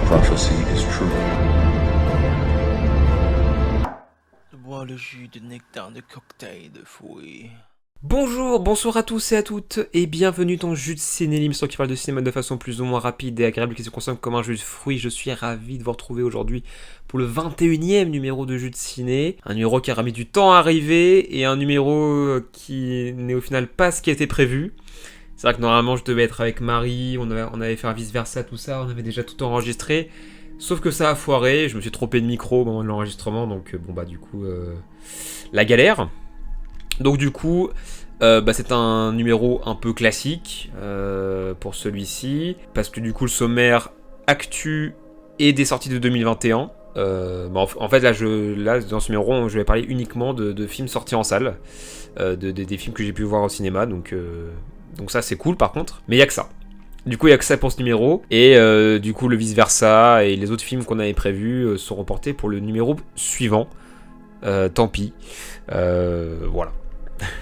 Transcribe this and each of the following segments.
prophecy is true. Bois le jus de nectar de cocktail de fruits. Bonjour, bonsoir à tous et à toutes, et bienvenue dans Jus de Ciné, l'émission qui parle de cinéma de façon plus ou moins rapide et agréable, qui se consomme comme un jus de fruits. Je suis ravi de vous retrouver aujourd'hui pour le 21e numéro de Jus de Ciné, un numéro qui a mis du temps à arriver, et un numéro qui n'est au final pas ce qui était prévu. C'est vrai que normalement je devais être avec Marie, on avait fait un vice-versa, tout ça, on avait déjà tout enregistré, sauf que ça a foiré, je me suis trompé de micro au moment de l'enregistrement, donc du coup, la galère. Donc du coup, c'est un numéro un peu classique pour celui-ci, parce que du coup le sommaire actu et des sorties de 2021. En fait là, dans ce numéro, je vais parler uniquement de films sortis en salle, des films que j'ai pu voir au cinéma, donc ça c'est cool par contre, mais il y a que ça. Du coup, il n'y a que ça pour ce numéro, et du coup le vice-versa et les autres films qu'on avait prévus sont reportés pour le numéro suivant. Tant pis. Voilà.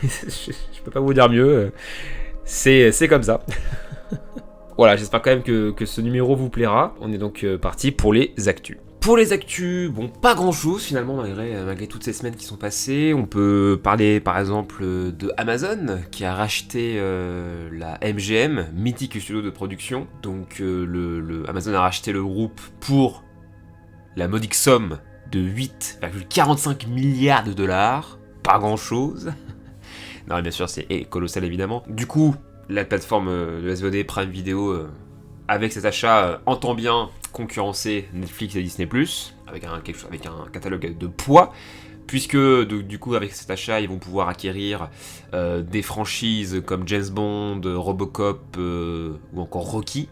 je peux pas vous dire mieux. C'est comme ça. Voilà, j'espère quand même que ce numéro vous plaira. On est donc parti pour les actus. Pour les actus, bon, pas grand chose finalement, malgré toutes ces semaines qui sont passées. On peut parler par exemple de Amazon qui a racheté la MGM, mythique studio de production. Donc Amazon a racheté le groupe pour la modique somme de 8,45 milliards de dollars. Pas grand chose. Non, bien sûr, c'est colossal évidemment. Du coup, la plateforme de SVOD Prime Video, avec cet achat, entend bien concurrencer Netflix et Disney+, avec un catalogue de poids, puisque du coup, avec cet achat, ils vont pouvoir acquérir des franchises comme James Bond, Robocop ou encore Rocky.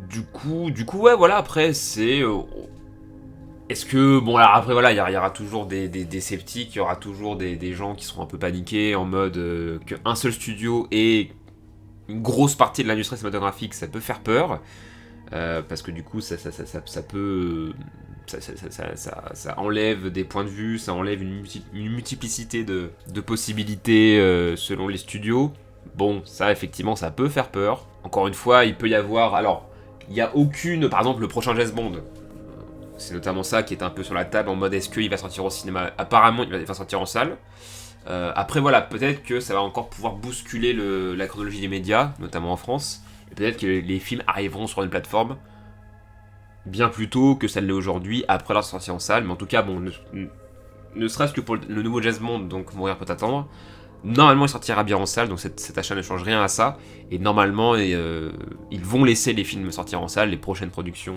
Du coup, ouais, voilà, après, c'est... Est-ce que, bon, alors après, voilà, il y aura toujours des sceptiques, il y aura toujours des gens qui seront un peu paniqués, en mode qu'un seul studio et une grosse partie de l'industrie cinématographique, ça peut faire peur, parce que du coup, ça peut... Ça enlève des points de vue, ça enlève une multiplicité de possibilités selon les studios. Bon, ça, effectivement, ça peut faire peur. Encore une fois, il peut y avoir... Alors, il n'y a aucune... Par exemple, le prochain James Bond... C'est notamment ça qui est un peu sur la table en mode est-ce qu'il va sortir au cinéma. Apparemment, il va sortir en salle. Après, voilà, peut-être que ça va encore pouvoir bousculer la chronologie des médias, notamment en France. Et peut-être que les films arriveront sur une plateforme bien plus tôt que ça ne l'est aujourd'hui, après leur sortie en salle. Mais en tout cas, bon, ne serait-ce que pour le nouveau James Bond, donc Mourir peut attendre, normalement il sortira bien en salle, donc cet achat ne change rien à ça. Et normalement, ils vont laisser les films sortir en salle, les prochaines productions...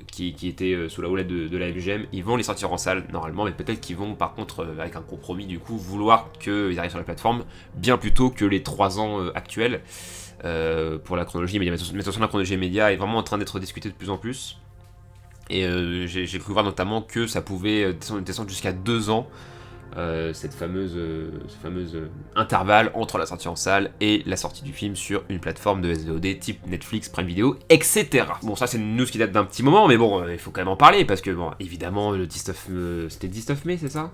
qui étaient sous la houlette de la MGM, ils vont les sortir en salle normalement, mais peut-être qu'ils vont par contre, avec un compromis du coup, vouloir qu'ils arrivent sur la plateforme bien plus tôt que les 3 ans actuels pour la chronologie média. Mais attention, la chronologie média est vraiment en train d'être discutée de plus en plus. Et j'ai cru voir notamment que ça pouvait descendre jusqu'à 2 ans, cette fameuse intervalle entre la sortie en salle et la sortie du film sur une plateforme de SVOD type Netflix, Prime Video, etc. Bon, ça c'est une news qui date d'un petit moment, mais bon, il faut quand même en parler, parce que, bon, évidemment, le 19... c'était le 19 mai, c'est ça ?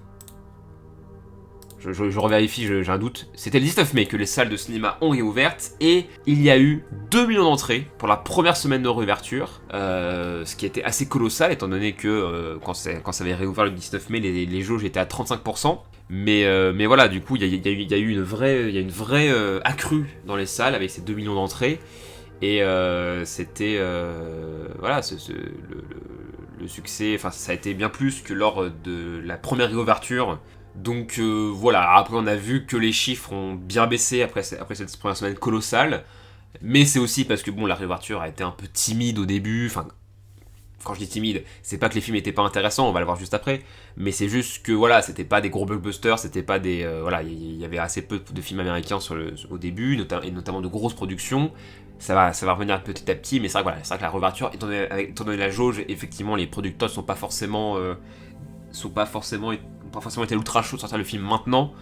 Je revérifie, j'ai un doute. C'était le 19 mai que les salles de cinéma ont réouvertes, et il y a eu 2 millions d'entrées pour la première semaine de réouverture, ce qui était assez colossal, étant donné que quand ça avait réouvert le 19 mai, les jauges étaient à 35%. Mais voilà, du coup, il y a eu une vraie accrue dans les salles avec ces 2 millions d'entrées, et c'était... voilà, le succès, enfin, ça a été bien plus que lors de la première réouverture. Donc voilà, après on a vu que les chiffres ont bien baissé après cette première semaine colossale, mais c'est aussi parce que bon, la réouverture a été un peu timide au début, enfin, quand je dis timide, c'est pas que les films étaient pas intéressants, on va le voir juste après, mais c'est juste que voilà, c'était pas des gros blockbusters, c'était pas des... voilà, il y avait assez peu de films américains au début, et notamment de grosses productions. Ça va revenir petit à petit, mais c'est vrai que la réouverture, étant donné la jauge, effectivement, les producteurs sont pas forcément été ultra chaud de sortir le film maintenant,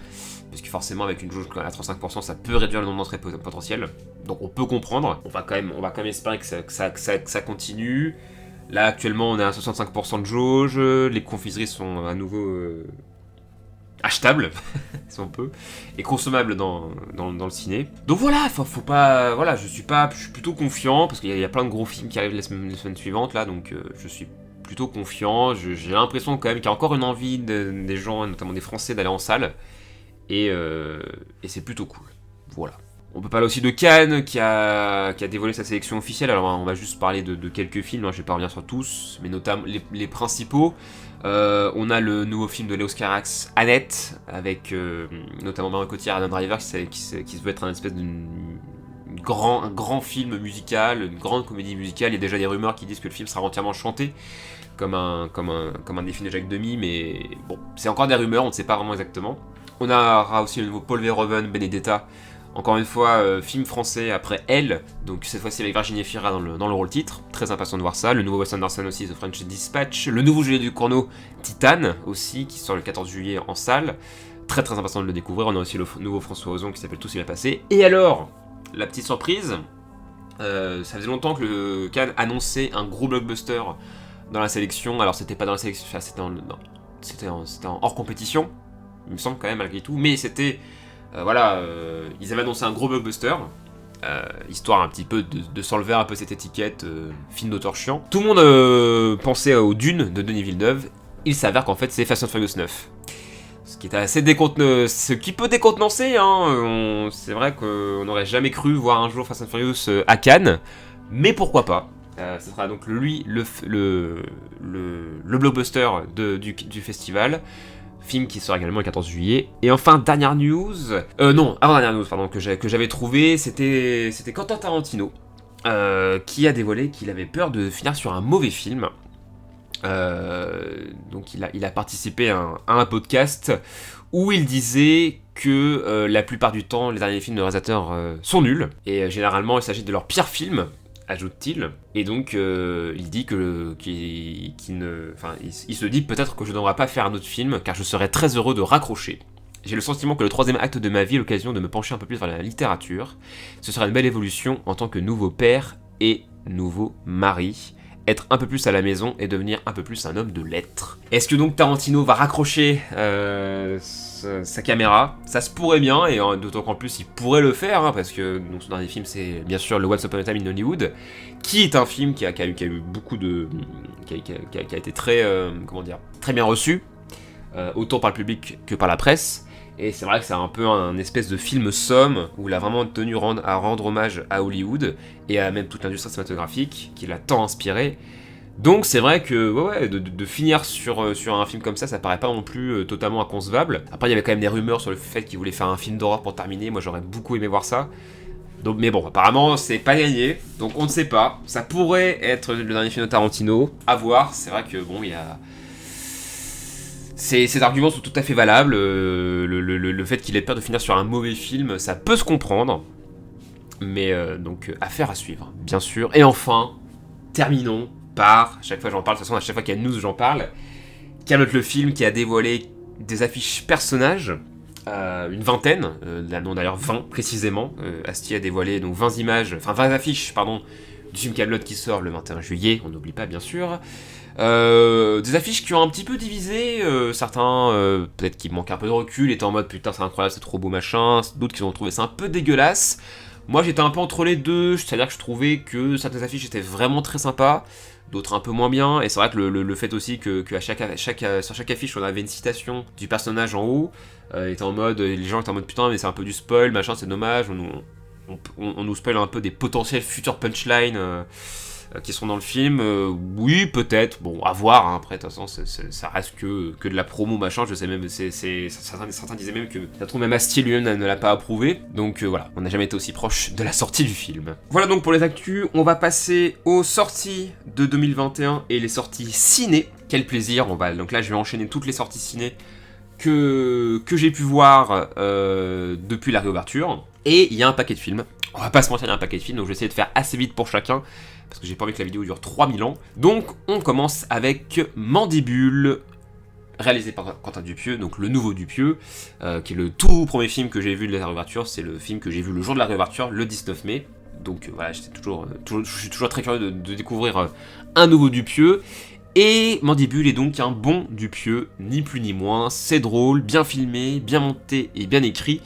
parce que forcément avec une jauge à 35%, ça peut réduire le nombre d'entrées potentielles, donc on peut comprendre. On va quand même espérer que ça continue. Là actuellement on est à 65% de jauge, les confiseries sont à nouveau achetable, si on peut, et consommable dans le ciné. Donc voilà, faut pas, voilà, je suis plutôt confiant, parce qu'il y a plein de gros films qui arrivent les semaines suivantes, là, donc je suis plutôt confiant. J'ai l'impression quand même qu'il y a encore une envie des gens, notamment des Français, d'aller en salle, et c'est plutôt cool. Voilà. On peut parler aussi de Cannes, qui a dévoilé sa sélection officielle. Alors on va juste parler de quelques films, je vais pas revenir sur tous, mais notamment les principaux. On a le nouveau film de Léos Carax, Annette, avec notamment Marion Cotillard et Adam Driver, qui se veut être un espèce un grand film musical, une grande comédie musicale. Il y a déjà des rumeurs qui disent que le film sera entièrement chanté, comme un des films de Jacques Demy, mais bon, c'est encore des rumeurs, on ne sait pas vraiment exactement. On aura aussi le nouveau Paul Verhoeven, Benedetta. Encore une fois, film français après Elle, donc cette fois-ci avec Virginie Efira dans le rôle titre. Très impatient de voir ça. Le nouveau Wes Anderson aussi, The French Dispatch. Le nouveau Julia Ducournau, Titane aussi, qui sort le 14 juillet en salle. Très très impatient de le découvrir. On a aussi le nouveau François Ozon qui s'appelle Tout s'est bien passé. Et alors, la petite surprise, ça faisait longtemps que le Cannes annonçait un gros blockbuster dans la sélection. Alors c'était pas dans la sélection, enfin, c'était en hors compétition, il me semble quand même malgré tout, mais c'était... ils avaient annoncé un gros blockbuster, histoire un petit peu de s'enlever un peu cette étiquette film d'auteur chiant. Tout le monde pensait aux Dunes de Denis Villeneuve. Il s'avère qu'en fait c'est Fast and Furious 9. Ce qui est assez ce qui peut décontenancer, hein. C'est vrai qu'on n'aurait jamais cru voir un jour Fast and Furious à Cannes, mais pourquoi pas. Ce sera donc lui le blockbuster du festival. Film qui sort également le 14 juillet. Et enfin, dernière news... avant-dernière news, pardon, que j'avais trouvé, c'était Quentin Tarantino, qui a dévoilé qu'il avait peur de finir sur un mauvais film. Donc il a participé à un podcast où il disait que la plupart du temps, les derniers films de réalisateurs sont nuls. Et généralement, il s'agit de leur pire film, ajoute-t-il. Et donc, il dit qu'il se dit peut-être que je ne devrais pas faire un autre film, car je serais très heureux de raccrocher. J'ai le sentiment que le troisième acte de ma vie est l'occasion de me pencher un peu plus vers la littérature. Ce sera une belle évolution en tant que nouveau père et nouveau mari. Être un peu plus à la maison et devenir un peu plus un homme de lettres. Est-ce que donc Tarantino va raccrocher sa caméra? Ça se pourrait bien, et d'autant qu'en plus il pourrait le faire, hein, parce que donc, son dernier film c'est bien sûr le Once Upon a Time in Hollywood, qui est un film qui a eu beaucoup de... qui a été très, très bien reçu, autant par le public que par la presse. Et c'est vrai que c'est un peu un espèce de film somme où il a vraiment tenu à rendre hommage à Hollywood et à même toute l'industrie cinématographique qui l'a tant inspiré. Donc c'est vrai que de finir sur un film comme ça paraît pas non plus totalement inconcevable. Après il y avait quand même des rumeurs sur le fait qu'il voulait faire un film d'horreur pour terminer. Moi j'aurais beaucoup aimé voir ça. Donc, mais bon, apparemment c'est pas gagné, donc on ne sait pas. Ça pourrait être le dernier film de Tarantino, à voir. C'est vrai que bon, il y a... Ces arguments sont tout à fait valables. Le fait qu'il ait peur de finir sur un mauvais film, ça peut se comprendre. Mais donc, affaire à suivre, bien sûr. Et enfin, terminons par, à chaque fois j'en parle, de toute façon, à chaque fois qu'il y a une news, j'en parle. Camelot le film qui a dévoilé des affiches personnages, une vingtaine, non d'ailleurs 20 précisément. Astier a dévoilé donc 20 affiches, du film Camelot qui sort le 21 juillet, on n'oublie pas bien sûr. Des affiches qui ont un petit peu divisé, certains peut-être qui manquent un peu de recul, étaient en mode putain c'est incroyable, c'est trop beau machin, d'autres qui ont trouvé ça un peu dégueulasse. Moi j'étais un peu entre les deux, c'est-à-dire que je trouvais que certaines affiches étaient vraiment très sympas, d'autres un peu moins bien, et c'est vrai que le fait aussi que sur chaque affiche on avait une citation du personnage en haut, était en mode, les gens étaient en mode putain mais c'est un peu du spoil, machin c'est dommage, on nous spoil un peu des potentiels futurs punchlines qui sont dans le film, oui peut-être, bon à voir, hein. Après de toute façon ça reste que de la promo machin, je sais même, certains disaient même que ça trouve même Astier lui-même ne l'a pas approuvé, donc voilà, on n'a jamais été aussi proche de la sortie du film. Voilà donc pour les actus, on va passer aux sorties de 2021 et les sorties ciné, quel plaisir, donc là je vais enchaîner toutes les sorties ciné que j'ai pu voir depuis la réouverture, et il y a un paquet de films. On va pas se mentir, il y a un paquet de films, donc je vais essayer de faire assez vite pour chacun, parce que j'ai pas envie que la vidéo dure 3000 ans. Donc on commence avec Mandibule, réalisé par Quentin Dupieux, donc le nouveau Dupieux, qui est le tout premier film que j'ai vu de la réouverture, c'est le film que j'ai vu le jour de la réouverture, le 19 mai. Donc voilà, je suis toujours très curieux de découvrir un nouveau Dupieux. Et Mandibule est donc un bon Dupieux, ni plus ni moins. C'est drôle, bien filmé, bien monté et bien écrit,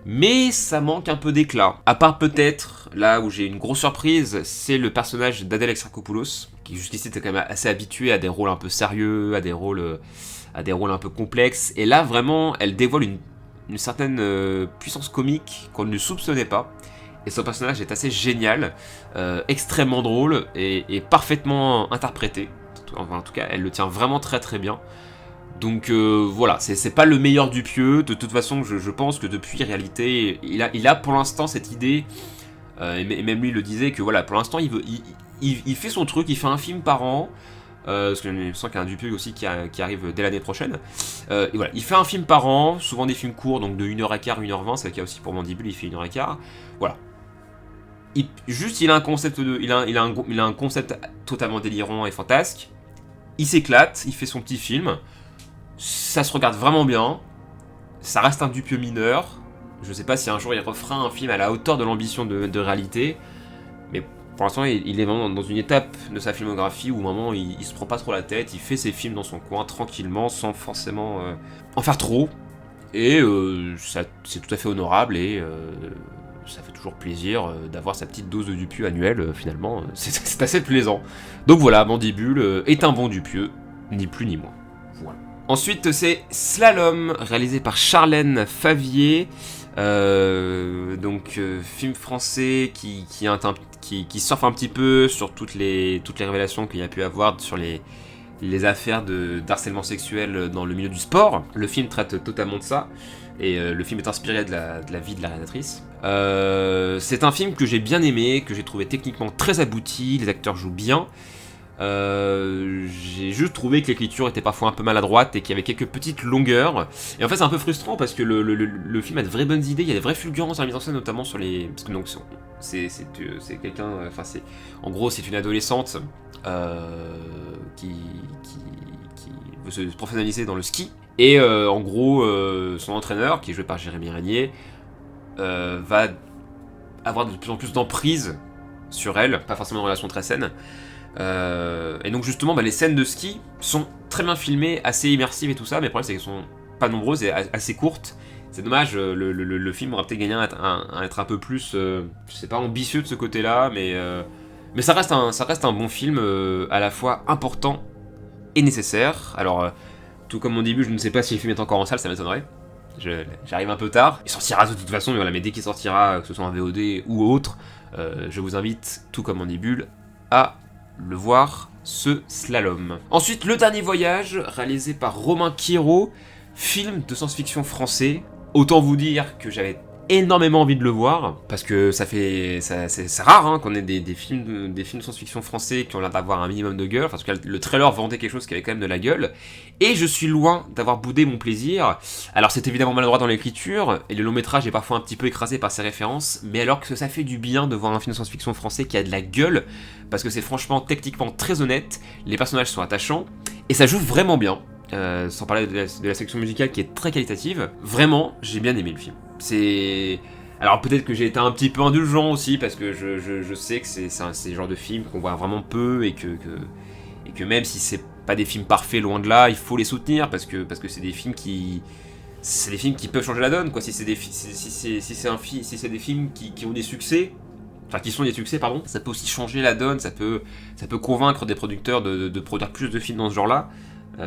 mais ça manque un peu d'éclat. À part peut-être, là où j'ai une grosse surprise, c'est le personnage d'Adèle Exarchopoulos, qui jusqu'ici était quand même assez habitué à des rôles un peu sérieux, à des rôles un peu complexes. Et là, vraiment, elle dévoile une certaine puissance comique qu'on ne soupçonnait pas. Et son personnage est assez génial, extrêmement drôle et parfaitement interprété. Enfin, en tout cas, elle le tient vraiment très très bien. Donc voilà, c'est pas le meilleur Dupieux. De toute façon, je pense que depuis Réalité, il a pour l'instant cette idée, et même lui le disait, que voilà, pour l'instant, il fait son truc, il fait un film par an. Parce qu'il me semble qu'il y a un Dupieux aussi qui arrive dès l'année prochaine. Et voilà, il fait un film par an, souvent des films courts, donc de 1h15, 1h20, c'est le cas aussi pour Mandibule, il fait 1h15. Voilà. Il a un concept il a un concept totalement délirant et fantasque. Il s'éclate, il fait son petit film. Ça se regarde vraiment bien. Ça reste un Dupieux mineur. Je sais pas si un jour il refera un film à la hauteur de l'ambition de Réalité. Mais pour l'instant, il est vraiment dans une étape de sa filmographie où vraiment il se prend pas trop la tête. Il fait ses films dans son coin tranquillement sans forcément en faire trop. Et c'est tout à fait honorable et ça fait toujours plaisir d'avoir sa petite dose de Dupieux annuelle finalement. C'est assez plaisant. Donc voilà, Mandibule est un bon Dupieux, ni plus ni moins. Voilà. Ensuite, c'est Slalom, réalisé par Charlène Favier. Film français qui surfe un petit peu sur toutes les révélations qu'il y a pu avoir sur les affaires d'harcèlement sexuel dans le milieu du sport. Le film traite totalement de ça, et le film est inspiré de la vie de la réalisatrice. C'est un film que j'ai bien aimé, que j'ai trouvé techniquement très abouti, les acteurs jouent bien. J'ai juste trouvé que l'écriture était parfois un peu maladroite et qu'il y avait quelques petites longueurs. Et en fait, c'est un peu frustrant parce que le film a de vraies bonnes idées, il y a des vraies fulgurances dans la mise en scène, notamment sur les. Parce que donc, c'est quelqu'un. Enfin, en gros, c'est une adolescente qui veut se professionnaliser dans le ski. Et en gros, son entraîneur, qui est joué par Jérémy Régnier, va avoir de plus en plus d'emprise sur elle, pas forcément en relation très saine. Et donc justement les scènes de ski sont très bien filmées, assez immersives et tout ça, mais le problème c'est qu'elles sont pas nombreuses et assez courtes. C'est dommage, le film aurait peut-être gagné à être un peu plus, je sais pas, ambitieux de ce côté-là, mais ça reste un bon film à la fois important et nécessaire. Alors, tout comme mon début, je ne sais pas si le film est encore en salle, ça m'étonnerait. J'arrive un peu tard. Il sortira de toute façon, mais voilà, mais dès qu'il sortira, que ce soit en VOD ou autre, je vous invite, tout comme Mandibule, à le voir, ce Slalom. Ensuite, Le Dernier Voyage, réalisé par Romain Quiro, film de science-fiction français. Autant vous dire que j'avais énormément envie de le voir, parce que c'est rare qu'on ait des films de science-fiction français qui ont l'air d'avoir un minimum de gueule, parce que le trailer vendait quelque chose qui avait quand même de la gueule, et je suis loin d'avoir boudé mon plaisir. Alors c'est évidemment maladroit dans l'écriture, et le long métrage est parfois un petit peu écrasé par ses références, mais alors que ça fait du bien de voir un film de science-fiction français qui a de la gueule, parce que c'est franchement techniquement très honnête, les personnages sont attachants, et ça joue vraiment bien. Sans parler de la section musicale qui est très qualitative, vraiment, j'ai bien aimé le film. Alors peut-être que j'ai été un petit peu indulgent aussi, parce que je sais que c'est le genre de film qu'on voit vraiment peu, et que même si c'est pas des films parfaits, loin de là, il faut les soutenir, parce que c'est des films qui peuvent changer la donne, quoi. Si c'est des films qui ont des succès, enfin qui sont des succès, pardon, ça peut aussi changer la donne, ça peut convaincre des producteurs de produire plus de films dans ce genre-là.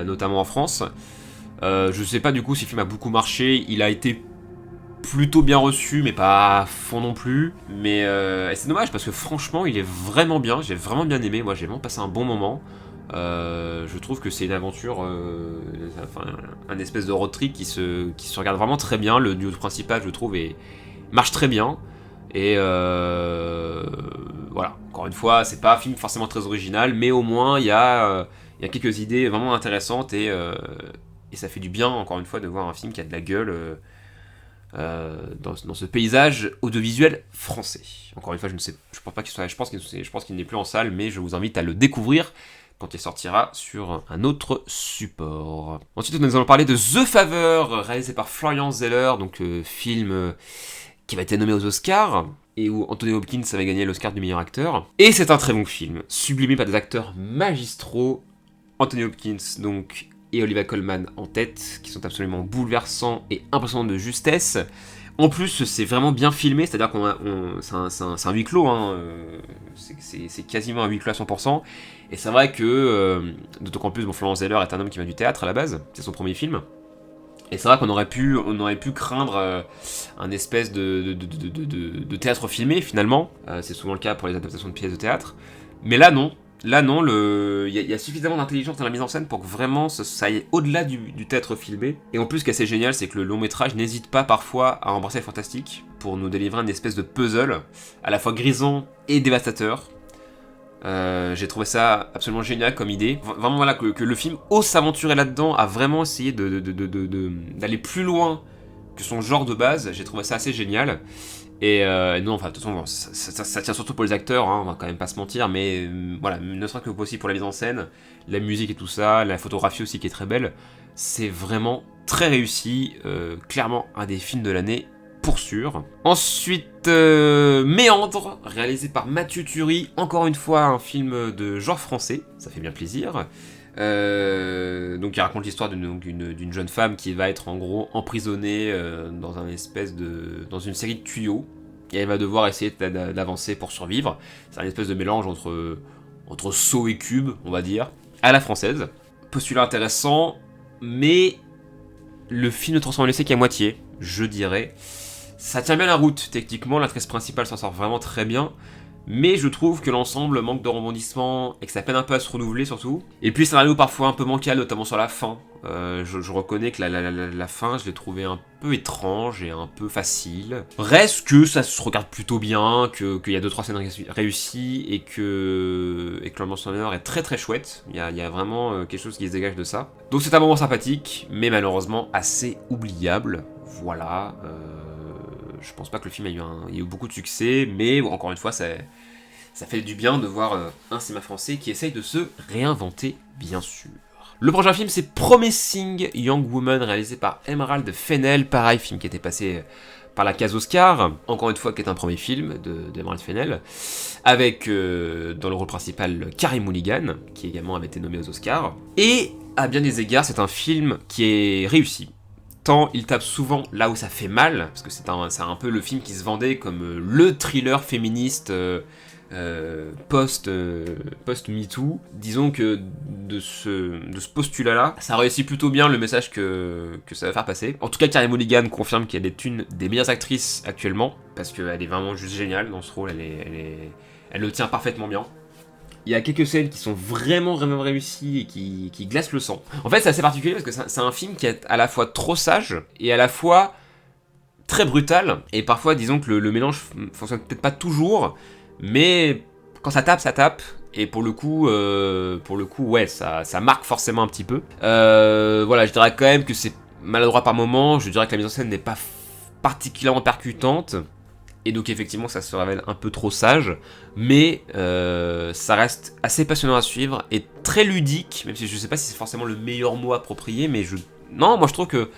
Notamment en France. Je sais pas du coup si le film a beaucoup marché, il a été plutôt bien reçu, mais pas à fond non plus. Mais c'est dommage parce que franchement, il est vraiment bien, j'ai vraiment bien aimé, moi j'ai vraiment passé un bon moment. Je trouve que c'est une aventure, un espèce de road trip qui se regarde vraiment très bien. Le duo principal, je trouve, marche très bien. Et voilà, encore une fois, c'est pas un film forcément très original, mais au moins il y a quelques idées vraiment intéressantes, et ça fait du bien, encore une fois, de voir un film qui a de la gueule dans ce paysage audiovisuel français. Encore une fois, je pense pas qu'il soit, je pense qu'il n'est plus en salle, mais je vous invite à le découvrir quand il sortira sur un autre support. Ensuite, nous allons parler de The Favor, réalisé par Florian Zeller, donc film qui va être nommé aux Oscars, et où Anthony Hopkins avait gagné l'Oscar du meilleur acteur. Et c'est un très bon film, sublimé par des acteurs magistraux. Anthony Hopkins donc, et Olivia Colman en tête, qui sont absolument bouleversants et impressionnants de justesse. En plus, c'est vraiment bien filmé, c'est-à-dire c'est un huis clos, hein, c'est quasiment un huis clos à 100%. Et c'est vrai que, d'autant qu'en plus, Florence Zeller est un homme qui vient du théâtre à la base, c'est son premier film. Et c'est vrai qu'on aurait pu craindre un espèce de théâtre filmé finalement. C'est souvent le cas pour les adaptations de pièces de théâtre. Mais là non. Là non, il y a suffisamment d'intelligence dans la mise en scène pour que vraiment ça aille au-delà du théâtre filmé. Et en plus, ce qui est assez génial, c'est que le long métrage n'hésite pas parfois à embrasser le fantastique pour nous délivrer une espèce de puzzle à la fois grisant et dévastateur. J'ai trouvé ça absolument génial comme idée. Vraiment voilà que le film ose s'aventurer là-dedans, a vraiment essayé d'aller plus loin que son genre de base. J'ai trouvé ça assez génial. Et non, enfin de toute façon, bon, ça tient surtout pour les acteurs, hein, on va quand même pas se mentir, mais voilà, ne serait-ce que possible pour la mise en scène, la musique et tout ça, la photographie aussi qui est très belle. C'est vraiment très réussi, clairement un des films de l'année. Pour sûr. Ensuite, Méandre, réalisé par Mathieu Turi, encore une fois un film de genre français, ça fait bien plaisir. Donc il raconte l'histoire d'une jeune femme qui va être en gros emprisonnée dans une série de tuyaux, et elle va devoir essayer d'avancer pour survivre. C'est un espèce de mélange entre Saw et Cube, on va dire, à la française. Postulat intéressant, mais le film ne transforme l'essai qu'à moitié, je dirais. Ça tient bien la route, techniquement, l'actrice principale s'en sort vraiment très bien, mais je trouve que l'ensemble manque de rebondissement et que ça peine un peu à se renouveler surtout. Et puis scénario parfois un peu bancal, notamment sur la fin. Je reconnais que la fin, je l'ai trouvé un peu étrange et un peu facile. Reste que ça se regarde plutôt bien, qu'il y a 2-3 scènes réussies et que l'ambiance sonore est très très chouette. Il y a vraiment quelque chose qui se dégage de ça. Donc c'est un moment sympathique, mais malheureusement assez oubliable. Voilà. Je pense pas que le film ait eu beaucoup de succès, mais encore une fois, ça fait du bien de voir un cinéma français qui essaye de se réinventer, bien sûr. Le prochain film, c'est Promising Young Woman, réalisé par Emerald Fennell. Pareil, film qui était passé par la case Oscar, encore une fois, qui est un premier film d'Emerald Fennell, avec dans le rôle principal Carey Mulligan, qui également avait été nommé aux Oscars. Et à bien des égards, c'est un film qui est réussi. Tant il tape souvent là où ça fait mal, parce que c'est un peu le film qui se vendait comme le thriller féministe post-MeToo. Disons que de ce postulat-là, ça réussit plutôt bien le message que ça va faire passer. En tout cas, Carey Mulligan confirme qu'elle est une des meilleures actrices actuellement, parce qu'elle est vraiment juste géniale dans ce rôle, elle le tient parfaitement bien. Il y a quelques scènes qui sont vraiment réussies et qui glacent le sang. En fait, c'est assez particulier parce que c'est un film qui est à la fois trop sage et à la fois très brutal. Et parfois, disons que le mélange fonctionne peut-être pas toujours, mais quand ça tape, ça tape. Et pour le coup, ouais, ça marque forcément un petit peu. Voilà, je dirais quand même que c'est maladroit par moment. Je dirais que la mise en scène n'est pas particulièrement percutante. Et donc effectivement ça se révèle un peu trop sage, mais ça reste assez passionnant à suivre et très ludique, même si je sais pas si c'est forcément le meilleur mot approprié, mais non, moi je trouve que,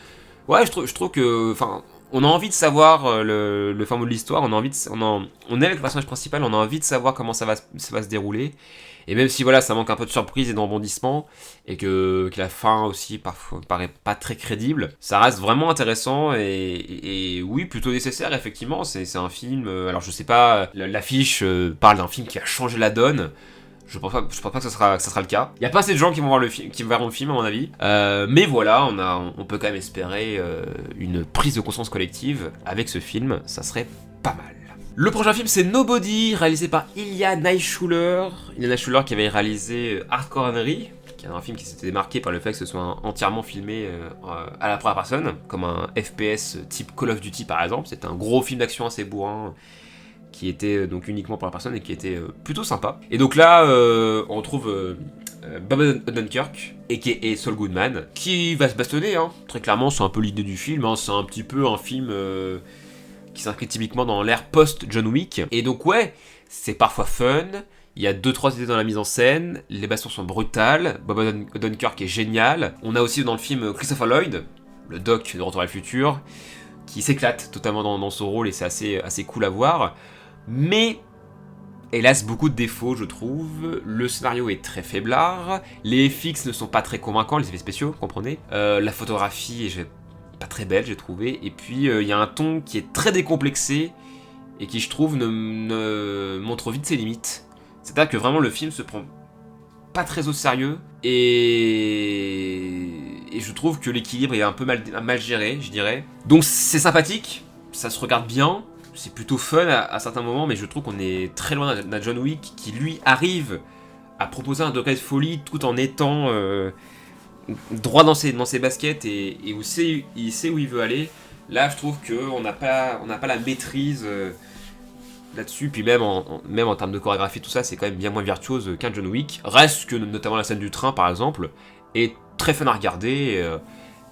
ouais, je trouve que, enfin, on a envie de savoir le fin mot de l'histoire, on est avec le personnage principal, on a envie de savoir comment ça va se dérouler. Et même si voilà, ça manque un peu de surprise et de rebondissement, et que la fin aussi parfois paraît pas très crédible, ça reste vraiment intéressant et oui, plutôt nécessaire, effectivement. C'est un film, alors je sais pas, l'affiche parle d'un film qui a changé la donne. Je pense pas que ça sera le cas. Il y a pas assez de gens qui vont voir le film, qui verront le film à mon avis. Mais voilà, on peut quand même espérer une prise de conscience collective avec ce film, ça serait pas mal. Le prochain film, c'est Nobody, réalisé par Ilya Naishuller. Ilya Naishuller qui avait réalisé Hardcore Henry, qui est un film qui s'était démarqué par le fait que ce soit entièrement filmé à la première personne, comme un FPS type Call of Duty par exemple. C'était un gros film d'action assez bourrin, qui était donc uniquement pour la personne et qui était plutôt sympa. Et donc là, on retrouve Bob Odenkirk et Saul Goodman, qui va se bastonner, hein. Très clairement, c'est un peu l'idée du film, hein. C'est un petit peu un film qui s'inscrit typiquement dans l'ère post-John Wick. Et donc ouais, c'est parfois fun, il y a 2-3 idées dans la mise en scène, les bastons sont brutales, Bob Odenkirk est génial. On a aussi dans le film Christopher Lloyd, le doc de Retour à le futur, qui s'éclate totalement dans son rôle et c'est assez cool à voir. Mais hélas, beaucoup de défauts, je trouve. Le scénario est très faiblard. Les FX ne sont pas très convaincants, les effets spéciaux, vous comprenez. La photographie est pas très belle, j'ai trouvé. Et puis, il y a un ton qui est très décomplexé et qui, je trouve, ne montre vite ses limites. C'est-à-dire que vraiment, le film se prend pas très au sérieux et je trouve que l'équilibre est un peu mal géré, je dirais. Donc, c'est sympathique, ça se regarde bien. C'est plutôt fun à certains moments, mais je trouve qu'on est très loin d'un John Wick qui, lui, arrive à proposer un degré de folie tout en étant droit dans ses baskets et où il sait où il veut aller. Là, je trouve qu'on n'a pas la maîtrise là-dessus. Puis même en termes de chorégraphie, tout ça, c'est quand même bien moins virtuose qu'un John Wick. Reste que notamment la scène du train, par exemple, est très fun à regarder.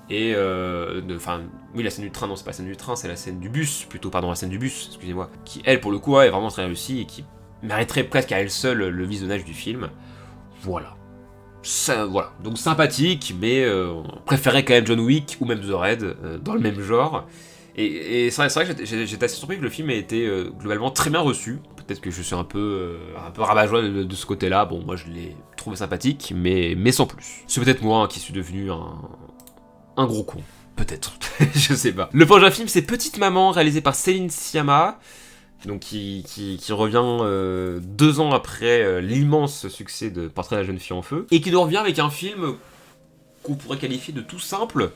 Oui, la scène du train, non, c'est pas la scène du train, c'est la scène du bus, plutôt, pardon, la scène du bus, excusez-moi, qui, elle, pour le coup, est vraiment très réussie et qui mériterait presque à elle seule le visionnage du film. Voilà. Voilà. Donc sympathique, mais on préférait quand même John Wick ou même The Raid, dans le même genre. Et c'est vrai que j'étais assez surpris que le film ait été globalement très bien reçu. Peut-être que je suis un peu rabat-joie de ce côté-là. Bon, moi je l'ai trouvé sympathique, mais sans plus. C'est peut-être moi qui suis devenu un gros con. Peut-être. Je sais pas. Le prochain film, c'est Petite Maman, réalisé par Céline Sciamma. Donc qui revient 2 ans après l'immense succès de Portrait de la jeune fille en feu. Et qui nous revient avec un film qu'on pourrait qualifier de tout simple.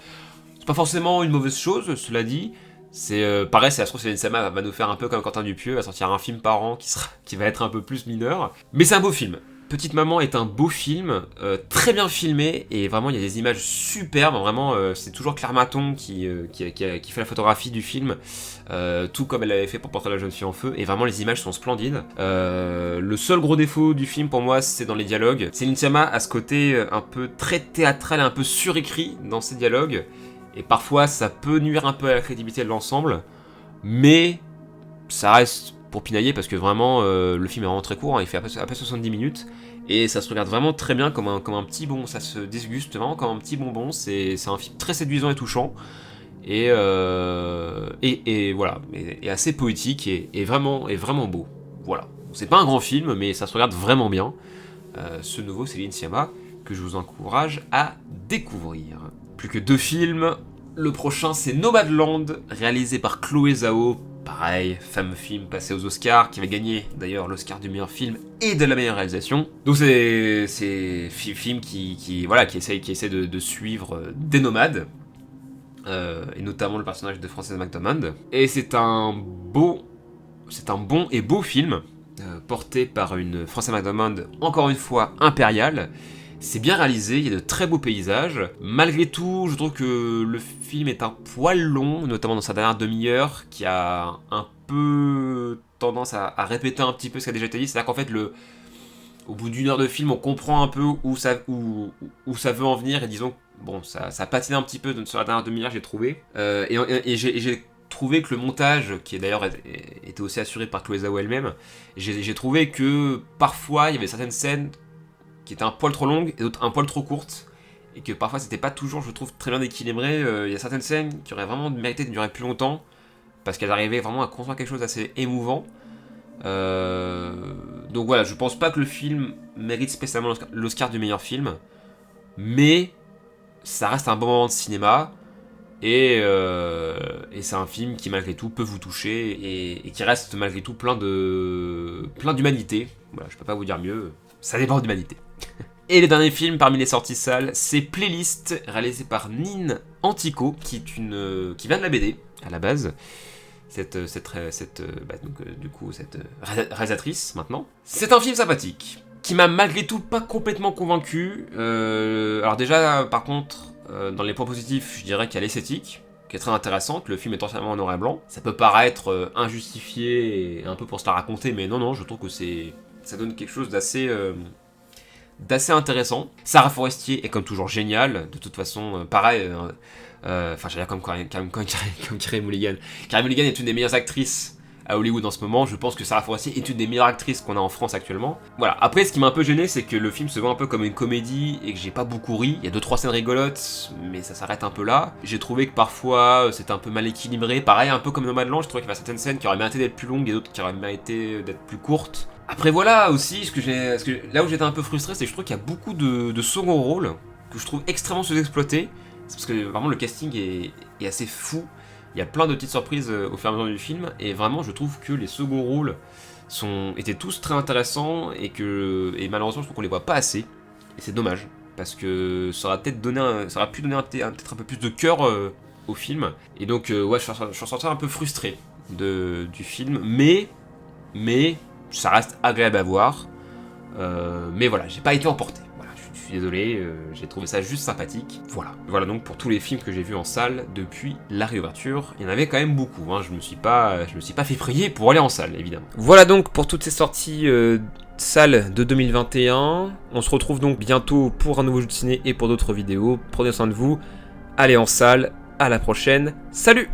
C'est pas forcément une mauvaise chose, cela dit. C'est pareil, c'est Astro Céline Sciamma va nous faire un peu comme Quentin Dupieux, va sortir un film par an qui va être un peu plus mineur. Mais c'est un beau film. Petite Maman est un beau film, très bien filmé, et vraiment il y a des images superbes, vraiment c'est toujours Claire Maton qui fait la photographie du film, tout comme elle l'avait fait pour Portrait de la jeune fille en feu, et vraiment les images sont splendides. Le seul gros défaut du film pour moi, c'est dans les dialogues. Céline Sciamma a ce côté un peu très théâtral, un peu surécrit dans ses dialogues, et parfois ça peut nuire un peu à la crédibilité de l'ensemble, mais ça reste pour pinailler parce que vraiment le film est vraiment très court, hein, il fait à peu 70 minutes et ça se regarde vraiment très bien comme un petit bonbon, ça se déguste vraiment comme un petit bonbon, c'est un film très séduisant et touchant et voilà, et assez poétique et vraiment beau, voilà. C'est pas un grand film mais ça se regarde vraiment bien, ce nouveau Céline Sciamma que je vous encourage à découvrir. Plus que 2 films, le prochain c'est Nomadland, réalisé par Chloé Zhao. Pareil, fameux film passé aux Oscars, qui va gagner d'ailleurs l'Oscar du meilleur film et de la meilleure réalisation. Donc c'est film qui essaie de suivre des nomades, et notamment le personnage de Frances McDormand. Et c'est un bon et beau film, porté par une Frances McDormand, encore une fois impériale. C'est bien réalisé, il y a de très beaux paysages. Malgré tout, je trouve que le film est un poil long, notamment dans sa dernière demi-heure, qui a un peu tendance à répéter un petit peu ce qui a déjà été dit. C'est-à-dire qu'en fait, au bout d'une heure de film, on comprend un peu où ça veut en venir, et disons, bon, ça patine un petit peu sur la dernière demi-heure, j'ai trouvé. Et j'ai trouvé que le montage, qui est d'ailleurs était aussi assuré par Chloé Zhao elle-même, j'ai trouvé que parfois, il y avait certaines scènes qui étaient un poil trop longues et d'autres un poil trop courtes, et que parfois c'était pas toujours, je trouve, très bien équilibré. Il y a certaines scènes qui auraient vraiment mérité de durer plus longtemps, parce qu'elles arrivaient vraiment à construire quelque chose d'assez émouvant. Donc voilà, je pense pas que le film mérite spécialement l'Oscar du meilleur film, mais ça reste un bon moment de cinéma, et c'est un film qui malgré tout peut vous toucher, et qui reste malgré tout plein d'humanité. Voilà, je peux pas vous dire mieux, ça dépend d'humanité. Et le dernier film parmi les sorties salles, c'est Playlist, réalisé par Nin Antico, qui vient de la BD à la base. Cette réalisatrice maintenant. C'est un film sympathique, qui m'a malgré tout pas complètement convaincu. Alors déjà, par contre, dans les points positifs, je dirais qu'il y a l'esthétique, qui est très intéressante. Le film est entièrement en noir et blanc. Ça peut paraître injustifié et un peu pour se la raconter, mais non, je trouve que ça donne quelque chose d'assez intéressant. Sarah Forestier est comme toujours géniale, de toute façon, pareil, j'allais dire comme Carey Mulligan. Carey Mulligan est une des meilleures actrices à Hollywood en ce moment, je pense que Sarah Forestier est une des meilleures actrices qu'on a en France actuellement. Voilà, après ce qui m'a un peu gêné, c'est que le film se voit un peu comme une comédie et que j'ai pas beaucoup ri, il y a 2-3 scènes rigolotes, mais ça s'arrête un peu là. J'ai trouvé que parfois c'était un peu mal équilibré, pareil un peu comme Nomadland, je trouvais qu'il y avait certaines scènes qui auraient mérité d'être plus longues et d'autres qui auraient mérité d'être plus courtes. Après voilà aussi, là où j'étais un peu frustré, c'est que je trouve qu'il y a beaucoup de second rôles que je trouve extrêmement sous-exploités. C'est parce que vraiment le casting est assez fou. Il y a plein de petites surprises au fur et à mesure du film, et vraiment je trouve que les seconds rôles étaient tous très intéressants et malheureusement je trouve qu'on les voit pas assez. Et c'est dommage, parce que ça aurait peut-être ça aurait pu donner peut-être un peu plus de cœur au film. Et donc ouais, je suis ressorti un peu frustré du film, mais ça reste agréable à voir. Mais voilà, j'ai pas été emporté. Voilà, je suis désolé, j'ai trouvé ça juste sympathique. Voilà donc pour tous les films que j'ai vus en salle depuis la réouverture. Il y en avait quand même beaucoup, hein. Je me suis pas fait prier pour aller en salle, évidemment. Voilà donc pour toutes ces sorties salles de 2021. On se retrouve donc bientôt pour un nouveau jeu de ciné et pour d'autres vidéos. Prenez soin de vous, allez en salle, à la prochaine, salut!